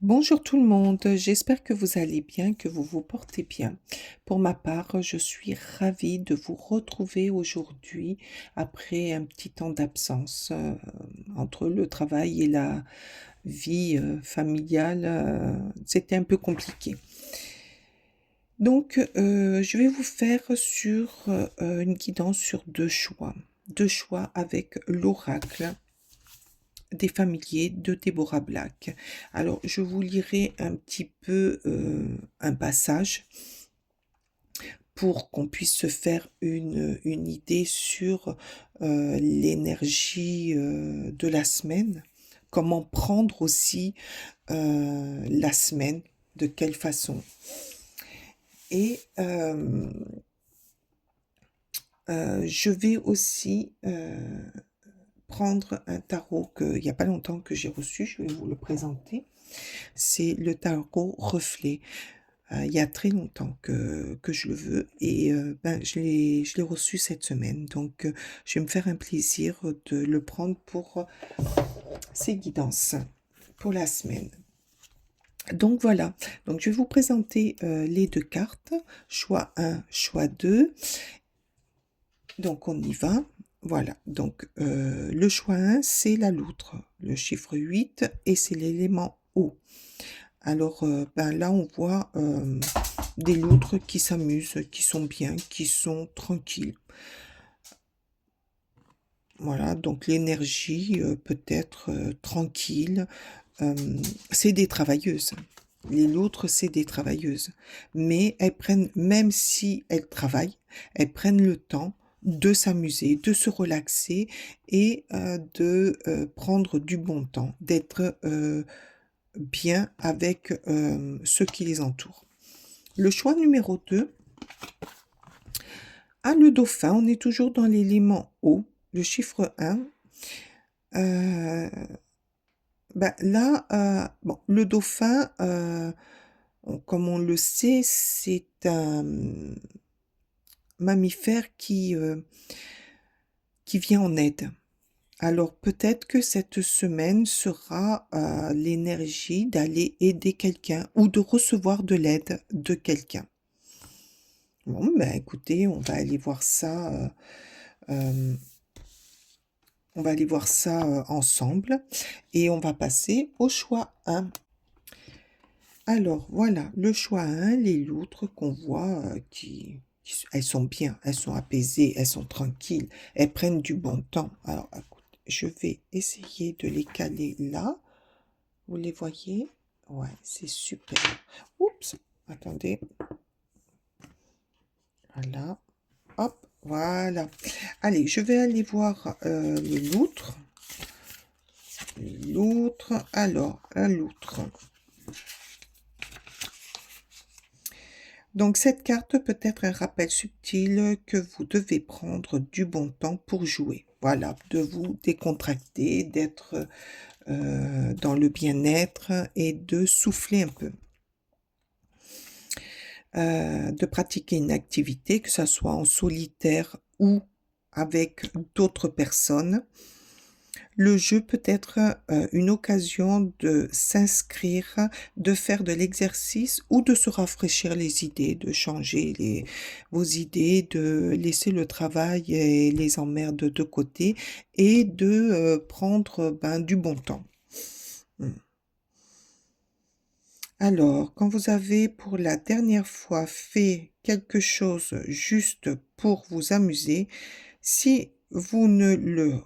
Bonjour tout le monde, j'espère que vous allez bien, que vous vous portez bien. Pour ma part, je suis ravie de vous retrouver aujourd'hui après un petit temps d'absence entre le travail et la vie familiale. C'était un peu compliqué. Donc, je vais vous faire sur une guidance sur deux choix avec l'oracle des familiers de Deborah Black. Alors, je vous lirai un petit peu un passage pour qu'on puisse se faire une idée sur l'énergie de la semaine, comment prendre aussi la semaine, de quelle façon. Et je vais aussi prendre un tarot qu'il n'y a pas longtemps que j'ai reçu, je vais vous le présenter. C'est le tarot reflet. Il y a très longtemps que je le veux et je l'ai reçu cette semaine. Donc, je vais me faire un plaisir de le prendre pour ces guidances pour la semaine. Donc voilà, donc je vais vous présenter les deux cartes, choix 1, choix 2. Donc on y va. Voilà, donc le choix 1, c'est la loutre, le chiffre 8 et c'est l'élément eau. Alors là, on voit des loutres qui s'amusent, qui sont bien, qui sont tranquilles. Voilà, donc l'énergie peut être tranquille. C'est des travailleuses. Les loutres, c'est des travailleuses. Mais elles prennent, même si elles travaillent, elles prennent le temps de s'amuser, de se relaxer et de prendre du bon temps, d'être bien avec ceux qui les entourent. Le choix numéro 2, le dauphin, on est toujours dans l'élément eau, le chiffre 1. Là, bon, le dauphin, comme on le sait, c'est un mammifère qui vient en aide. Alors peut-être que cette semaine sera l'énergie d'aller aider quelqu'un ou de recevoir de l'aide de quelqu'un. Bon, ben écoutez, on va aller voir ça ensemble et on va passer au choix 1. Alors voilà, le choix 1, les loutres qu'on voit elles sont bien, elles sont apaisées, elles sont tranquilles, elles prennent du bon temps. Alors écoute, je vais essayer de les caler là. Vous les voyez? Ouais, c'est super. Oups, attendez. Voilà. Hop, voilà. Allez, je vais aller voir les loutres. Les loutres. Alors, la loutre. Donc, cette carte peut être un rappel subtil que vous devez prendre du bon temps pour jouer. Voilà, de vous décontracter, d'être dans le bien-être et de souffler un peu. De pratiquer une activité, que ce soit en solitaire ou avec d'autres personnes. Le jeu peut être une occasion de s'inscrire, de faire de l'exercice ou de se rafraîchir les idées, de changer vos idées, de laisser le travail et les emmerdes de côté et de prendre du bon temps. Alors, quand vous avez pour la dernière fois fait quelque chose juste pour vous amuser, si vous ne le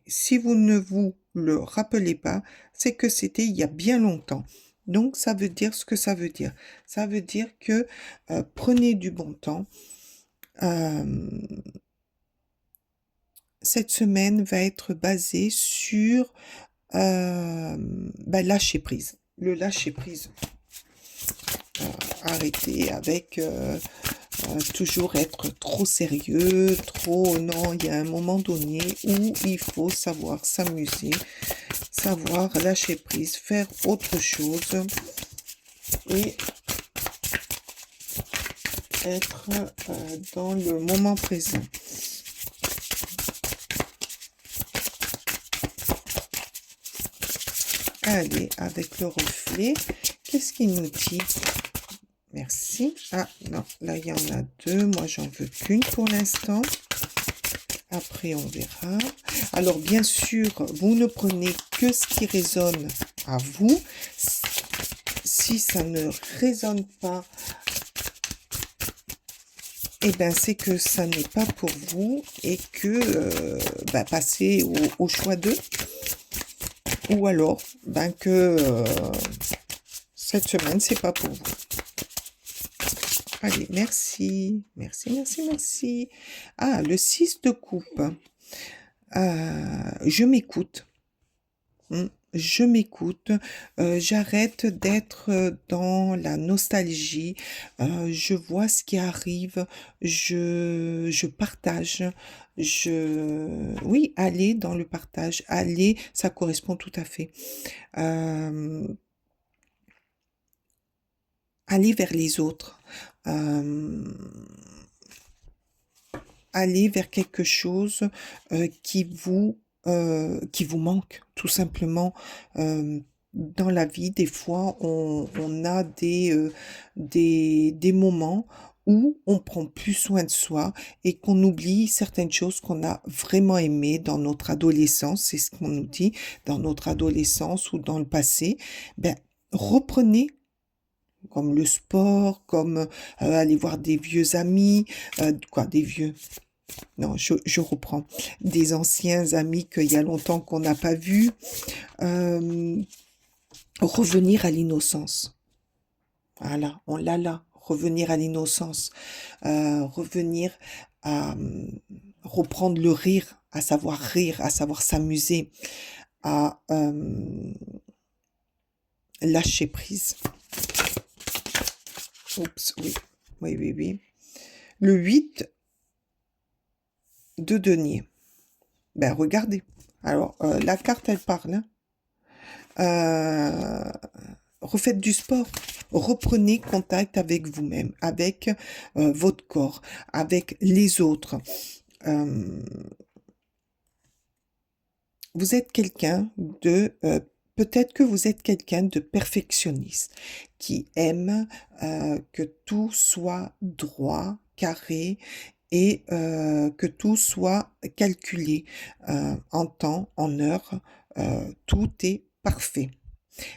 si vous ne vous le rappelez pas, c'est que c'était il y a bien longtemps. Donc ça veut dire ce que ça veut dire. Ça veut dire que prenez du bon temps. Cette semaine va être basée sur lâcher prise. Le lâcher prise. Arrêter avec toujours être trop sérieux, trop... Non, il y a un moment donné où il faut savoir s'amuser, savoir lâcher prise, faire autre chose et être dans le moment présent. Allez, avec le reflet, qu'est-ce qu'il nous dit? Merci. Ah non, là il y en a deux. Moi, j'en veux qu'une pour l'instant. Après, on verra. Alors, bien sûr, vous ne prenez que ce qui résonne à vous. Si ça ne résonne pas, eh ben, c'est que ça n'est pas pour vous et que passez au choix d'eux. Ou alors, que cette semaine, c'est pas pour vous. Allez, merci. Merci, merci, merci. Ah, le 6 de coupe. Je m'écoute. Je m'écoute. J'arrête d'être dans la nostalgie. Je vois ce qui arrive. Je partage. Oui, aller dans le partage. Aller, ça correspond tout à fait. Euh, Aller vers les autres. Euh, Aller vers quelque chose qui vous manque, tout simplement. Dans la vie, des fois, on a des moments où on prend plus soin de soi et qu'on oublie certaines choses qu'on a vraiment aimées dans notre adolescence, c'est ce qu'on nous dit, dans notre adolescence ou dans le passé. Ben, reprenez comme le sport, comme aller voir des vieux amis, quoi, des vieux, non, je reprends, des anciens amis qu'il y a longtemps qu'on n'a pas vus, euh, revenir à l'innocence. Voilà, on l'a là, revenir à l'innocence, revenir à reprendre le rire, à savoir s'amuser, à lâcher prise. Oups, oui, oui, oui, oui. Le 8 de denier. Ben, regardez. Alors, la carte, elle parle. Hein. Refaites du sport. Reprenez contact avec vous-même, avec votre corps, avec les autres. Vous êtes quelqu'un de... peut-être que vous êtes quelqu'un de perfectionniste, qui aime que tout soit droit, carré, et que tout soit calculé en temps, en heure. Tout est parfait.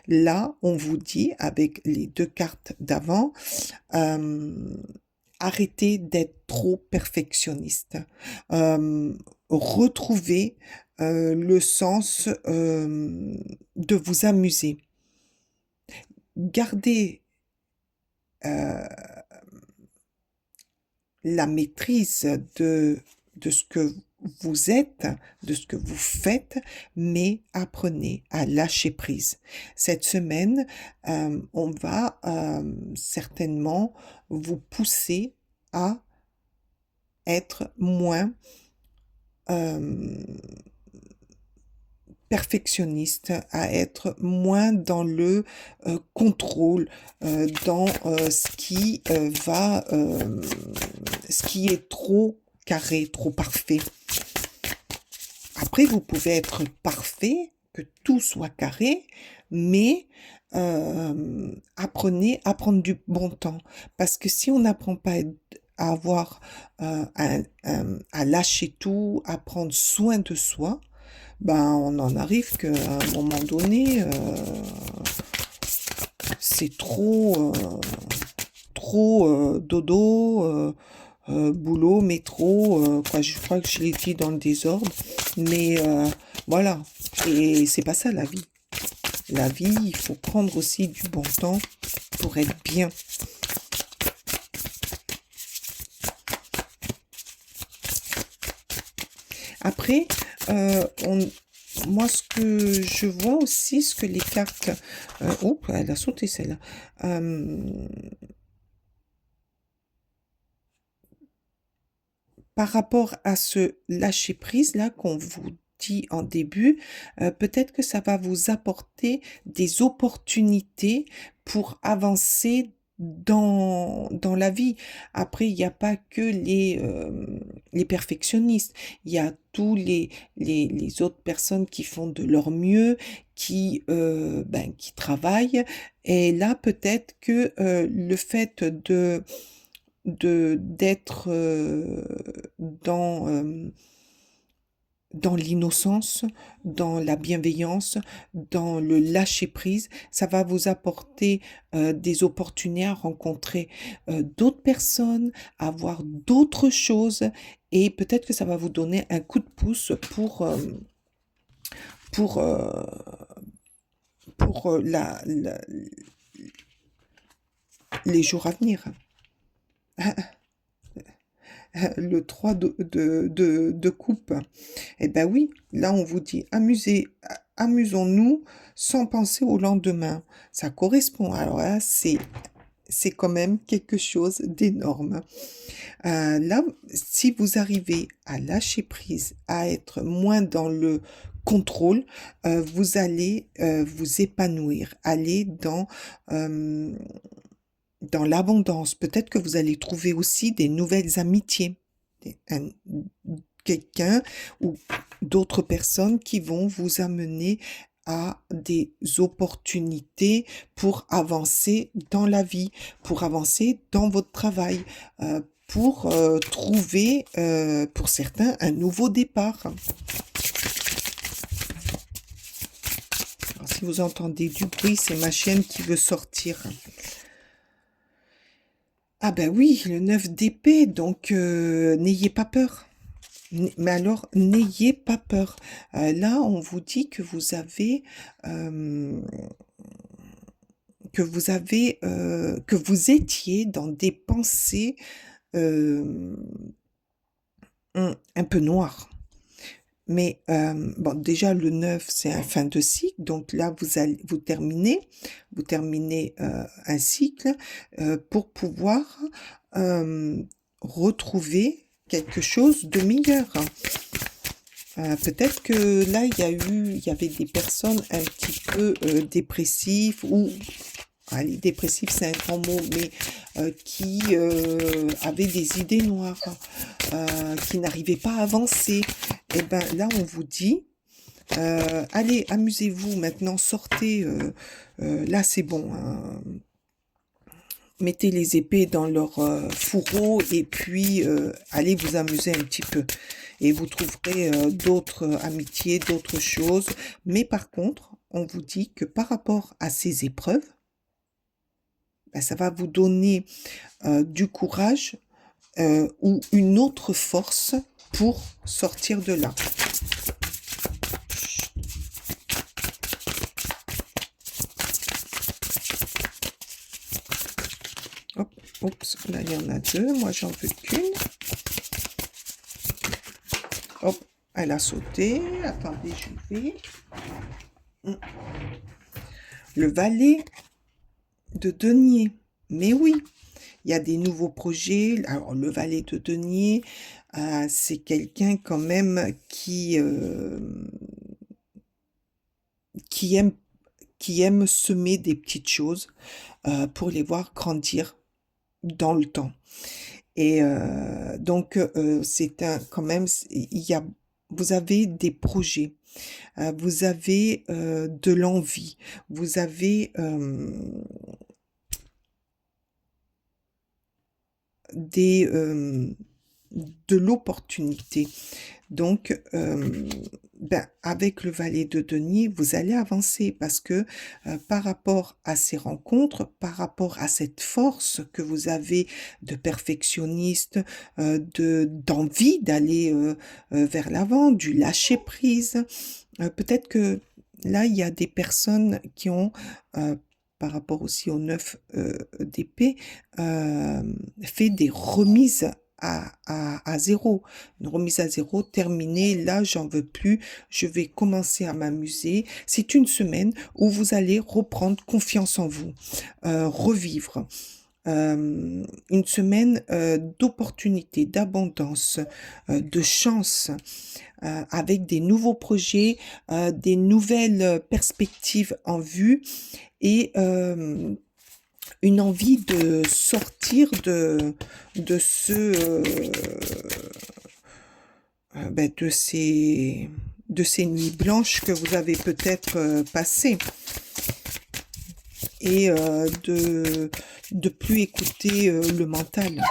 Là, on vous dit, avec les deux cartes d'avant, euh, arrêtez d'être trop perfectionniste. Retrouvez le sens de vous amuser. Gardez euh, la maîtrise de ce que vous êtes, de ce que vous faites, mais apprenez à lâcher prise. Cette semaine, on va certainement vous pousser à être moins euh, perfectionniste, à être moins dans le contrôle, dans ce qui est trop carré, trop parfait. Après, vous pouvez être parfait, que tout soit carré, mais apprenez à prendre du bon temps. Parce que si on n'apprend pas à avoir, à lâcher tout, à prendre soin de soi, ben, on en arrive qu'à un moment donné, c'est trop dodo, boulot, métro, quoi, je crois que je l'ai dit dans le désordre, mais voilà, et c'est pas ça la vie. La vie, il faut prendre aussi du bon temps pour être bien. Après, moi, ce que je vois aussi, ce que les cartes... oh, elle a sauté celle-là. Par rapport à ce lâcher-prise-là qu'on vous dit en début, peut-être que ça va vous apporter des opportunités pour avancer dans la vie. Après, il n'y a pas que les perfectionnistes. Il y a tous les autres personnes qui font de leur mieux, qui travaillent. Et là, peut-être que le fait d'être dans l'innocence, dans la bienveillance, dans le lâcher-prise, ça va vous apporter des opportunités à rencontrer d'autres personnes, à voir d'autres choses, et peut-être que ça va vous donner un coup de pouce pour, euh, pour les jours à venir. Le 3 de coupe. Eh ben oui, là on vous dit amusons-nous sans penser au lendemain. Ça correspond. Alors là, c'est quand même quelque chose d'énorme. Là, si vous arrivez à lâcher prise, à être moins dans le contrôle, vous allez vous épanouir, aller dans l'abondance. Peut-être que vous allez trouver aussi des nouvelles amitiés. Un- Quelqu'un ou d'autres personnes qui vont vous amener à des opportunités pour avancer dans la vie, pour avancer dans votre travail, pour trouver, pour certains, un nouveau départ. Alors, si vous entendez du bruit, c'est ma chienne qui veut sortir. Ah ben oui, le 9 d'épée, donc n'ayez pas peur. Mais alors, n'ayez pas peur. Là, on vous dit euh, que vous étiez dans des pensées euh, un peu noires. Mais bon, déjà le 9, c'est un fin de cycle, donc là vous terminez un cycle pour pouvoir euh, retrouver quelque chose de meilleur. Peut-être que là il y avait des personnes un petit peu dépressives ou allez, dépressif, c'est un grand mot, mais qui avaient des idées noires, qui n'arrivaient pas à avancer. Et ben là, on vous dit, allez, amusez-vous maintenant, sortez. Là, c'est bon, hein. Mettez les épées dans leur fourreau et puis allez vous amuser un petit peu. Et vous trouverez d'autres amitiés, d'autres choses. Mais par contre, on vous dit que par rapport à ces épreuves, ben, ça va vous donner du courage ou une autre force pour sortir de là. Hop, oups, là il y en a deux, moi j'en veux qu'une. Hop, elle a sauté. Attendez, je vais. Le valet de denier. Mais oui, il y a des nouveaux projets. Alors, le valet de denier, c'est quelqu'un quand même qui aime, qui aime semer des petites choses pour les voir grandir dans le temps. Et donc, c'est un, quand même, vous avez des projets, vous avez de l'envie, vous avez des, de l'opportunité. Donc, ben, avec le valet de denier, vous allez avancer parce que par rapport à ces rencontres, par rapport à cette force que vous avez de perfectionniste, d'envie d'aller vers l'avant, du lâcher prise, peut-être que là, il y a des personnes qui ont, euh, par rapport aussi au 9 d'épée, fait des remises à zéro. Une remise à zéro, terminée, là, j'en veux plus, je vais commencer à m'amuser. C'est une semaine où vous allez reprendre confiance en vous, revivre. Une semaine d'opportunités, d'abondance, de chance, avec des nouveaux projets, des nouvelles perspectives en vue et une envie de sortir de de ces nuits blanches que vous avez peut-être passées et de plus écouter le mental.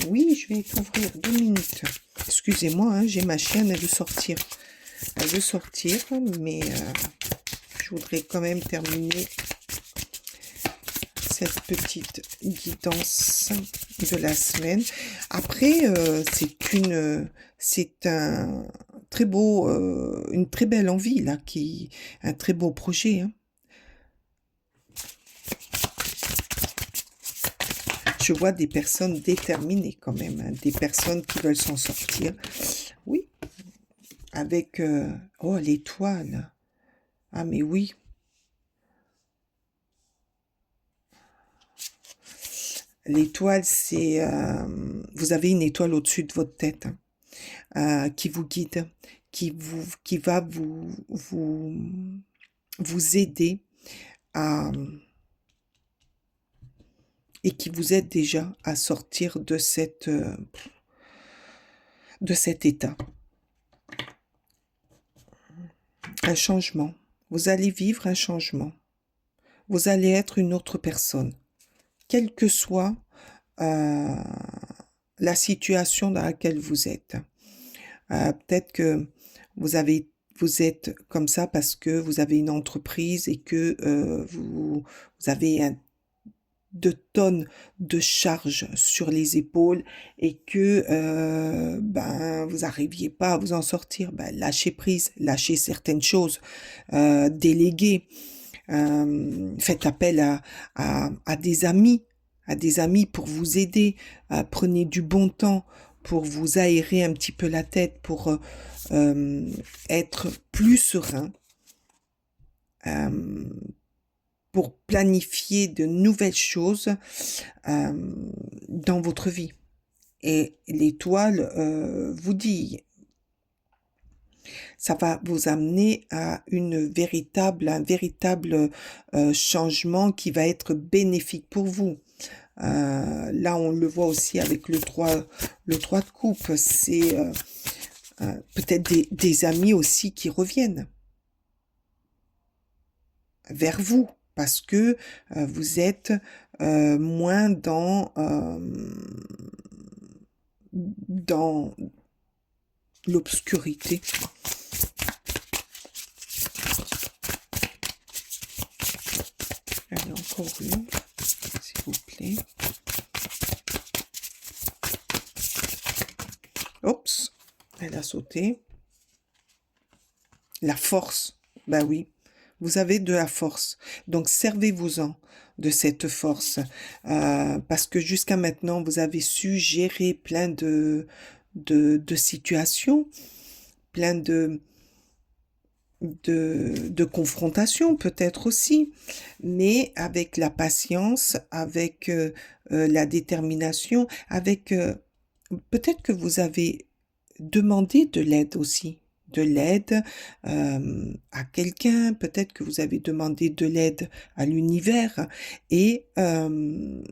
Oui, je vais t'ouvrir 2 minutes. Excusez-moi, hein, j'ai ma chienne, elle veut sortir. Elle veut sortir, mais je voudrais quand même terminer cette petite guidance de la semaine. Après, c'est un très beau, une très belle envie là, un très beau projet, hein. Je vois des personnes déterminées quand même, hein, des personnes qui veulent s'en sortir. Oui, avec oh l'étoile. Ah mais oui. L'étoile, c'est vous avez une étoile au-dessus de votre tête, hein, qui vous guide, qui va vous aider à et qui vous aide déjà à sortir de cet état. Un changement. Vous allez vivre un changement. Vous allez être une autre personne, quelle que soit euh, la situation dans laquelle vous êtes. Peut-être que vous avez, vous êtes comme ça parce que vous avez une entreprise et que vous avez de tonnes de charges sur les épaules et que ben vous n'arriviez pas à vous en sortir. Ben, lâchez prise, lâchez certaines choses, déléguez, faites appel à des amis pour vous aider, prenez du bon temps pour vous aérer un petit peu la tête, pour être plus serein, euh, pour planifier de nouvelles choses dans votre vie. Et l'étoile vous dit, ça va vous amener à un véritable changement qui va être bénéfique pour vous. Là, on le voit aussi avec le 3 de coupe. C'est peut-être des amis aussi qui reviennent vers vous parce que vous êtes moins dans l'obscurité. Allez, encore une, s'il vous plaît. Oups, elle a sauté. La force, ben oui, vous avez de la force. Donc servez-vous-en de cette force. Parce que jusqu'à maintenant, vous avez su gérer plein de situations, plein de confrontations peut-être aussi, mais avec la patience, avec la détermination, avec peut-être que vous avez demandé de l'aide aussi, de l'aide à quelqu'un, peut-être que vous avez demandé de l'aide à l'univers et ben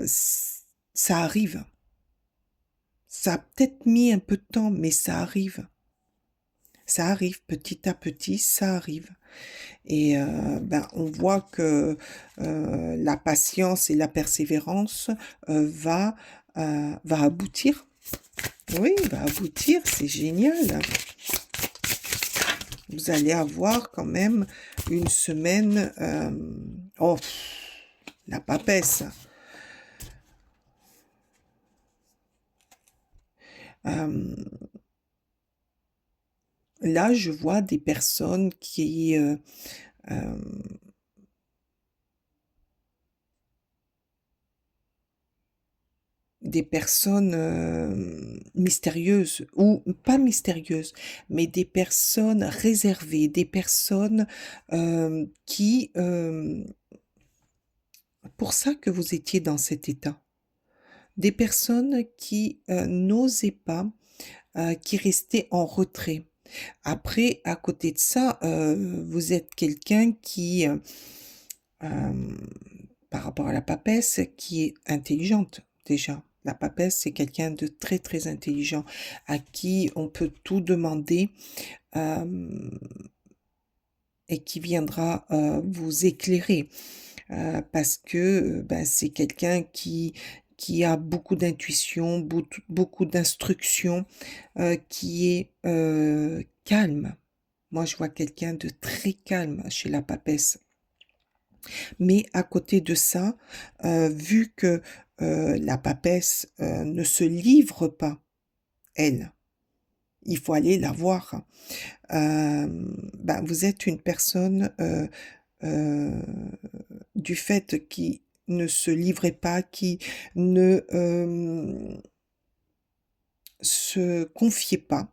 ça arrive. Ça a peut-être mis un peu de temps, mais ça arrive. Ça arrive petit à petit, ça arrive. Et ben, on voit que la patience et la persévérance va aboutir. Oui, va aboutir, c'est génial. Vous allez avoir quand même une semaine... oh, la papesse. Là, je vois des personnes euh, des personnes mystérieuses, ou pas mystérieuses, mais des personnes réservées, des personnes qui... pour ça que vous étiez dans cet état. Des personnes qui n'osaient pas, qui restaient en retrait. Après, à côté de ça, vous êtes quelqu'un qui hem, par rapport à la papesse qui est intelligente déjà. La papesse, c'est quelqu'un de très, très intelligent à qui on peut tout demander, hem et qui viendra, vous éclairer, parce que, bah, c'est quelqu'un qui a beaucoup d'intuition, beaucoup d'instruction, qui est, calme. Moi, je vois quelqu'un de très calme chez la papesse. Mais à côté de ça, vu que, la papesse, ne se livre pas, elle, il faut aller la voir, ben, vous êtes une personne, heu, du fait qui ne se livrait pas, qui ne, se confiait pas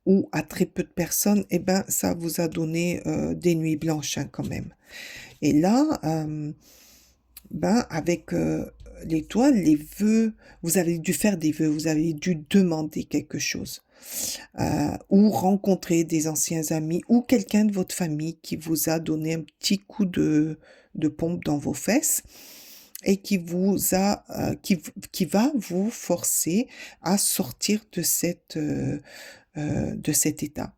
ou à très peu de personnes et ben, ça vous a donné, des nuits blanches, hein, quand même. Et là, ben, avec, l'étoile, les vœux, vous avez dû faire des vœux, vous avez dû demander quelque chose, ou rencontrer des anciens amis ou quelqu'un de votre famille qui vous a donné un petit coup de pompe dans vos fesses et qui vous a, qui va vous forcer à sortir de cet état.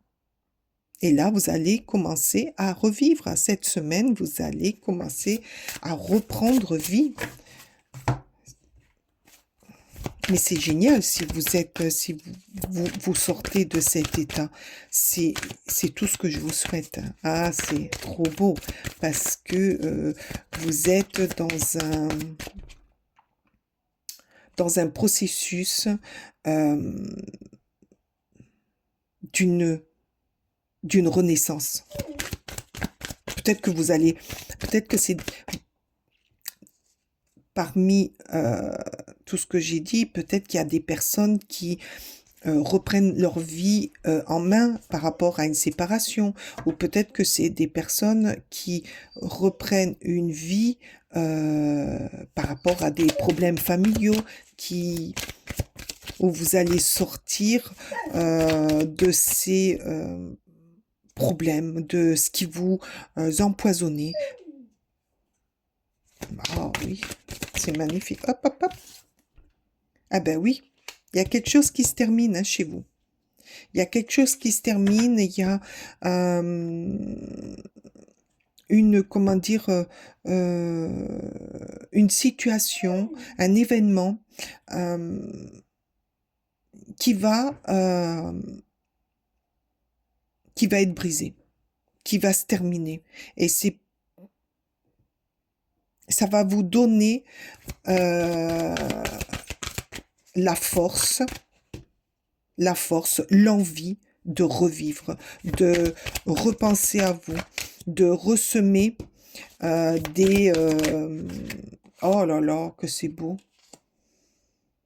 Et là, vous allez commencer à revivre. Cette semaine, vous allez commencer à reprendre vie. Mais c'est génial si vous êtes, si vous sortez de cet état. C'est c'est tout ce que je vous souhaite, hein. Ah, c'est trop beau parce que, vous êtes dans un processus, hem, d'une d'une renaissance. Peut-être que vous allez peut-être que c'est parmi, tout ce que j'ai dit, peut-être qu'il y a des personnes qui, reprennent leur vie, en main par rapport à une séparation ou peut-être que c'est des personnes qui reprennent une vie, par rapport à des problèmes familiaux qui où vous allez sortir, de ces, problèmes, de ce qui vous, empoisonnait. Ah oui, c'est magnifique. Hop, hop, hop. Ah ben oui, il y a quelque chose qui se termine, hein, chez vous. Il y a quelque chose qui se termine, il y a, une comment dire? Une situation, un événement, hem, qui va, qui va être brisé, qui va se terminer et c'est ça va vous donner, heu, la force l'envie de revivre, de repenser à vous, de ressemer, des, oh là là, que c'est beau.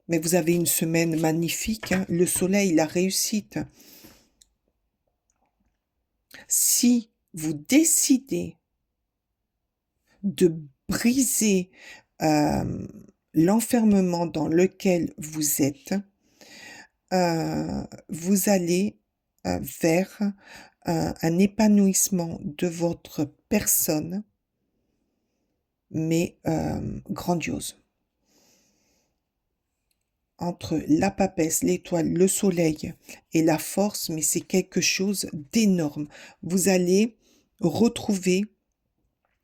Mais vous avez une semaine magnifique, hein, le soleil, la réussite. Si vous décidez de briser, l'enfermement dans lequel vous êtes, vous allez, vers, un épanouissement de votre personne, mais, grandiose. Entre la papesse, l'étoile, le soleil et la force, mais c'est quelque chose d'énorme. Vous allez retrouver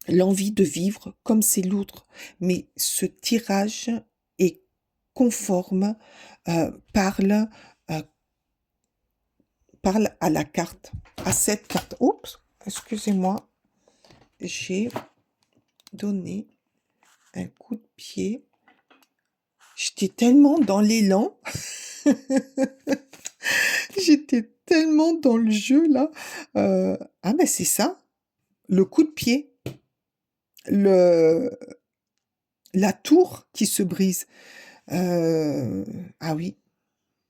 l'envie de vivre comme c'est l'autre, mais ce tirage est conforme, parle, heu, parle à la carte, à cette carte. Oups, excusez-moi, j'ai donné un coup de pied. J'étais tellement dans l'élan, j'étais tellement dans le jeu là, ah ben c'est ça, le coup de pied, le la tour qui se brise. Ah oui,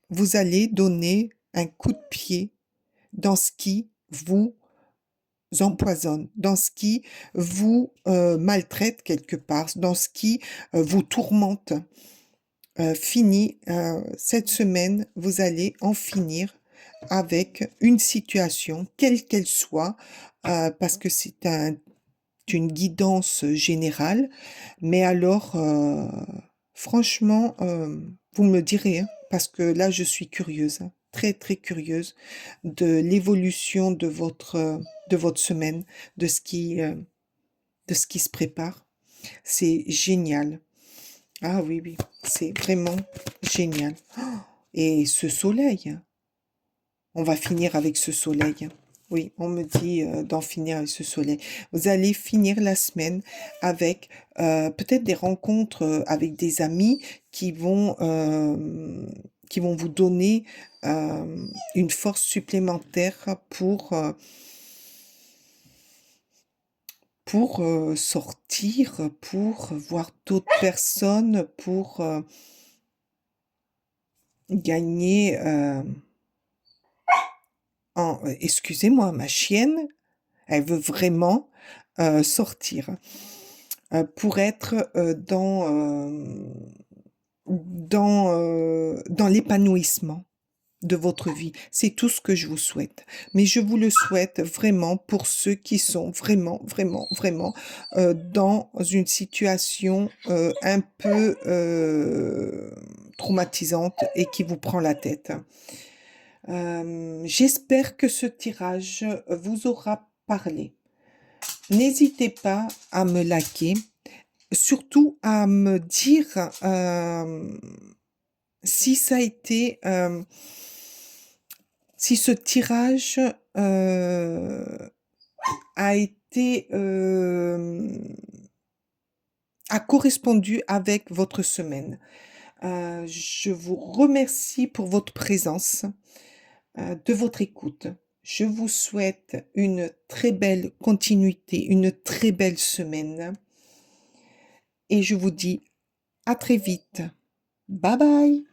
vous allez donner un coup de pied dans ce qui vous empoisonne, dans ce qui vous, maltraite quelque part, dans ce qui, vous tourmente. Fini, cette semaine, vous allez en finir avec une situation, quelle qu'elle soit, parce que c'est un d'une guidance générale. Mais alors, franchement, vous me direz, hein, parce que là, je suis curieuse, hein, très, très curieuse de l'évolution de votre semaine, de de ce qui se prépare. C'est génial. Ah oui, oui, c'est vraiment génial. Et ce soleil, hein, on va finir avec ce soleil, hein. Oui, on me dit d'en finir avec ce soleil. Vous allez finir la semaine avec peut-être des rencontres avec des amis qui vont vous donner une force supplémentaire pour sortir, pour voir d'autres personnes, pour gagner excusez-moi, ma chienne, elle veut vraiment sortir pour être dans l'épanouissement de votre vie. C'est tout ce que je vous souhaite. Mais je vous le souhaite vraiment pour ceux qui sont vraiment, vraiment, vraiment dans une situation un peu traumatisante et qui vous prend la tête. J'espère que ce tirage vous aura parlé. N'hésitez pas à me liker, surtout à me dire si ça a été, si ce tirage a été, a correspondu avec votre semaine. Je vous remercie pour votre présence, de votre écoute. Je vous souhaite une très belle continuité, une très belle semaine et je vous dis à très vite. Bye bye.